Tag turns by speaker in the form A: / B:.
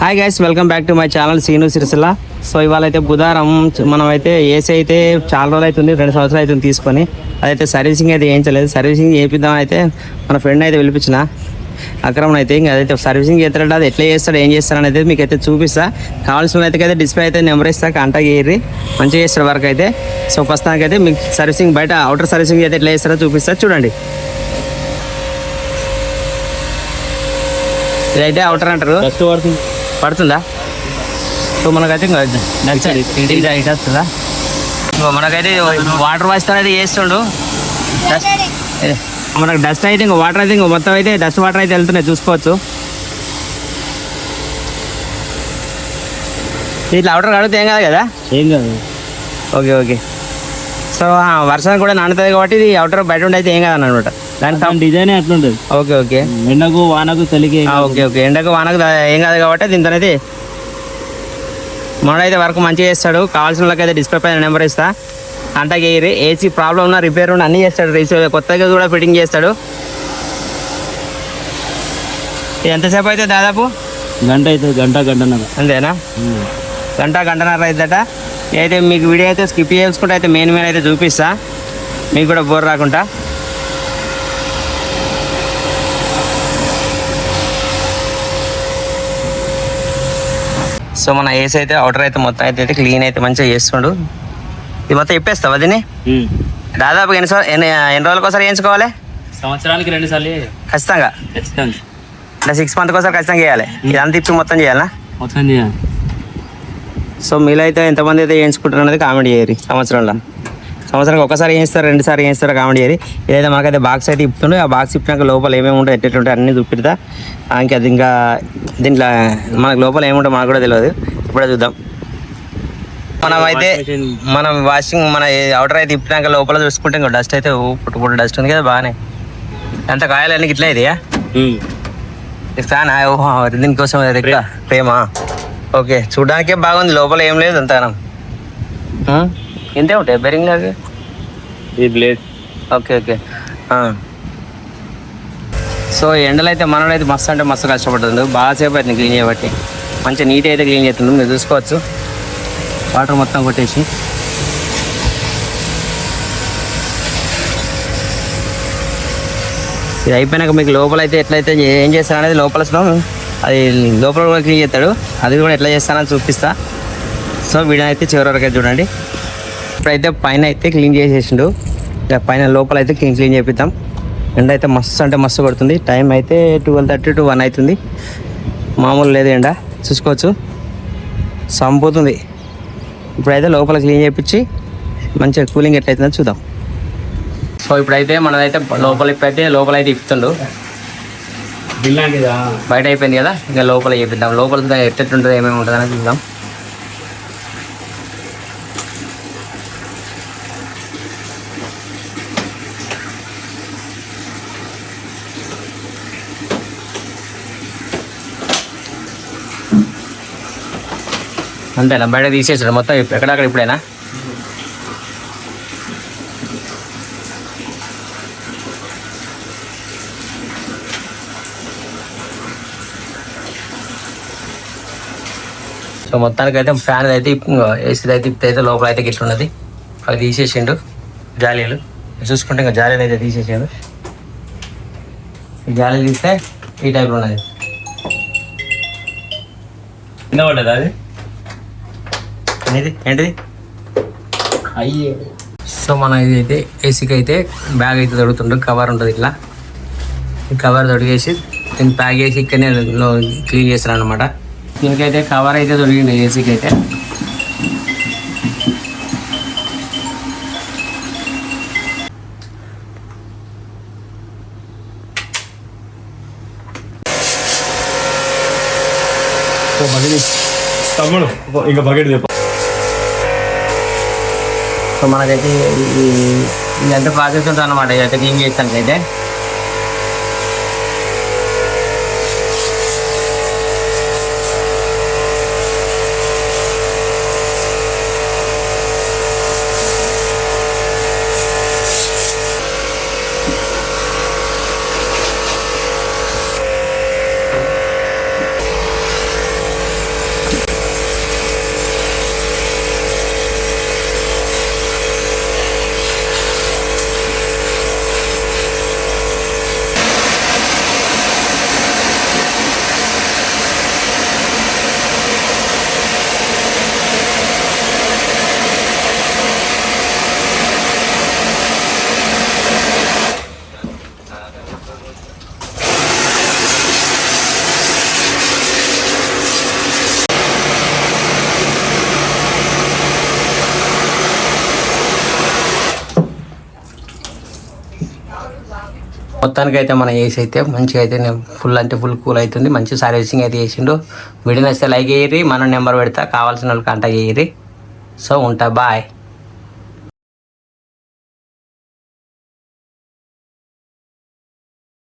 A: Hi guys, welcome back to my channel Seenu Sircilla. So ఇవాళ అయితే బుధవారం మనం అయితే ఏసీ అయితే చాలా రోజులు అవుతుంది, 2 సంవత్సరాలు అవుతుంది తీసుకొని. అదైతే సర్వీసింగ్ అయితే చేయించలేదు. సర్వీసింగ్ చేయిద్దామని అయితే మన ఫ్రెండ్ అయితే పిలిపించిన అక్రమణ అయితే ఇంకా అదైతే సర్వీసింగ్ చేస్తాడు. అది ఎట్లా చేస్తాడు, ఏం చేస్తాడు అనేది మీకు అయితే చూపిస్తా. కావాల్సిన అయితే డిస్ప్లే అయితే నెంబర్ ఇస్తా, కాంటాక్ట్ చేయరి, మంచిగా చేస్తాడు వర్క్ అయితే. సో ప్రస్తుతానికి అయితే మీకు సర్వీసింగ్ బయట అవుటర్ సర్వీసింగ్ అయితే ఎట్లా చేస్తారో చూపిస్తా, చూడండి. ఇదైతే అవుటర్ అంటారు, పడుతుందా? సో మనకైతే ఇటు వస్తుందా? మనకైతే వాటర్ వాష్ అయితే చేస్తుండు. మనకు డస్ట్ అయితే ఇంకా వాటర్ అయితే ఇంకా మొత్తం అయితే డస్ట్ వాటర్ అయితే వెళ్తున్నాయి, చూసుకోవచ్చు. ఇట్లా అవుటర్ కడిగితే ఏం కాదు కదా?
B: ఏం కాదు.
A: Okay okay. సో వర్షానికి కూడా నానుతుంది కాబట్టి ఇది అవుటర్ బయట ఉండి అయితే ఏం కాదు అనమాట. దాని
B: డిజైన్ అట్లుంటుంది.
A: Okay okay.
B: ఎండకు వానకు చలికి
A: ఓకే ఓకే. ఎండకు వానకు ఏం కాదు కాబట్టి దీంతో అయితే మనడైతే వర్క్ మంచిగా చేస్తాడు. కావాల్సిన వాళ్ళకి అయితే డిస్ప్లే పైన నెంబర్ ఇస్తా, కాంటాక్ట్ చేయరు. ఏసీ ప్రాబ్లం ఉన్న రిపేర్ ఉన్న అన్నీ చేస్తాడు. కొత్తగా కూడా ఫిట్టింగ్ చేస్తాడు. ఎంతసేపు అయితే దాదాపు
B: గంట అవుతుంది, గంటన్నర.
A: అంతేనా? గంటన్నర అవుతుందట. అయితే మీకు వీడియో అయితే స్కిప్ చేసుకుంటే అయితే మెయిన్ అయితే చూపిస్తా, మీకు కూడా బోర్ రాకుండా. సో మన ఏసీ అయితే అవుటర్ అయితే మొత్తం అయితే క్లీన్ అయితే మంచిగా చేస్తుండు. ఇది మొత్తం ఇప్పేస్తావా దీన్ని? దాదాపు ఎన్ని రోజులకు ఒకసారి వేయించుకోవాలి?
B: సంవత్సరానికి 2 సార్లు
A: ఖచ్చితంగా. అంటే 6 మంత్కి ఒకసారి ఖచ్చితంగా చేయాలి. ఇదంతా ఇప్పి మొత్తం చేయాలా?
B: మొత్తం చేయాలి.
A: సో మీలో అయితే ఎంతమంది అయితే వేయించుకుంటారు అనేది కామెంట్ చేయరు. సంవత్సరానికి ఒకసారి వేయిస్తారు, 2 సార్లు వేయిస్తారు, కామెంట్ చేయరు. ఇదైతే మనకైతే బాక్స్ అయితే ఇప్పుతుండే. ఆ బాక్స్ ఇప్పినాక లోపల ఏమేమి ఉంటాయి, ఎట్టుంటాయి అన్నీ చూపిస్తా. ఇంకా దీంట్లో మనకు లోపల ఏముంటాయి మనకు కూడా తెలియదు, ఇప్పుడే చూద్దాం. మనం వాషింగ్ మన అవుటర్ అయితే ఇప్పినాక లోపల చూసుకుంటే ఇంకా డస్ట్ అయితే పుట్టు డస్ట్ ఉంది కదా బాగానే. ఎంత కాయాలన్నీ ఇట్లా ఇది ఫ్యాన్ దీనికోసం ఎక్కువ ప్రేమ. ఓకే, చూడడానికే బాగుంది, లోపల ఏం లేదు అంత ఇంతే ఉంటాయి బెరింగ్ లాగా. Okay okay. సో ఎండలు అయితే మనోడైతే మస్తు అంటే మస్తు కష్టపడుతుంది, బాగాసేపు అవుతుంది క్లీన్ చేయబట్టి. మంచిగా నీట్ అయితే క్లీన్ చేస్తుంది, మీరు చూసుకోవచ్చు. వాటర్ మొత్తం కొట్టేసి ఇది అయిపోయినాక మీకు లోపల అయితే ఎట్లయితే ఏం చేస్తాను అనేది లోపల అది లోపల కూడా క్లీన్ చేస్తాడు, అది కూడా ఎట్లా చేస్తానని చూపిస్తా. సో వీడియో అయితే చివరి వరకు అయితే చూడండి. ఇప్పుడైతే పైన అయితే క్లీన్ చేసేసిండు, ఇక పైన లోపల అయితే క్లీన్ చేపిద్దాం. ఎండ అయితే మస్తు అంటే మస్తు కొడుతుంది. టైం అయితే 12:30 to 1 అవుతుంది. మామూలు లేదు ఎండ, చూసుకోవచ్చు, సంపుతుంది. ఇప్పుడైతే లోపల క్లీన్ చేయించి మంచిగా కూలింగ్ ఎట్లయితుందో చూద్దాం. సో ఇప్పుడైతే మనదైతే లోపల అయితే ఇప్పుతుండు. బయట అయిపోయింది కదా, ఇంకా లోపల చేపిద్దాం. లోపల ఎట్టుంటుందో ఏమేమి ఉంటుందని చూద్దాం. అంతేనా? బయట తీసేసాడు మొత్తం ఎక్కడక్కడ ఇప్పుడైనా. సో మొత్తానికైతే ఫ్యాన్ అయితే ఏసీ అయితే ఇప్పుడైతే లోపల అయితే గిట్ల ఉన్నది, అవి తీసేసిండు. జాలీలు చూసుకుంటే ఇంకా జాలీలు అయితే తీసేసాడు. జాలీలు తీస్తే ఈ టైప్లో ఉన్నది.
B: కింద పడ్డది అది
A: ఏంటిది? అయ్యే. సో మన ఇదైతే ఏసీకి అయితే బ్యాగ్ అయితే తొడుగుతుండ్రు, కవర్ ఉంటుంది ఇట్లా. ఈ కవర్ తొడిగేసి దీన్ని ప్యాక్ చేసి ఇక్కడనే క్లీన్ చేస్తాను అనమాట. దీనికైతే కవర్ అయితే దొరికింది ఏసీకి అయితే.
B: ఇంకా బకెట్ చెప్ప.
A: సో మనకైతే ఇదంతా ప్రాసెస్ ఉంటుంది అనమాట. ఇదైతే క్లీన్ చేస్తానికి అయితే మొత్తానికి అయితే మన ఏసీ అయితే మంచిగా అయితే ఫుల్ అంటే ఫుల్ కూల్ అవుతుంది. మంచి సర్వీసింగ్ అయితే చేసిండు. వీడియో నచ్చితే లైక్ చేయరి, మన నెంబర్ పెడతా, కావాల్సిన వాళ్ళు కాంటాక్ట్ చేయరి. సో ఉంటా, బాయ్.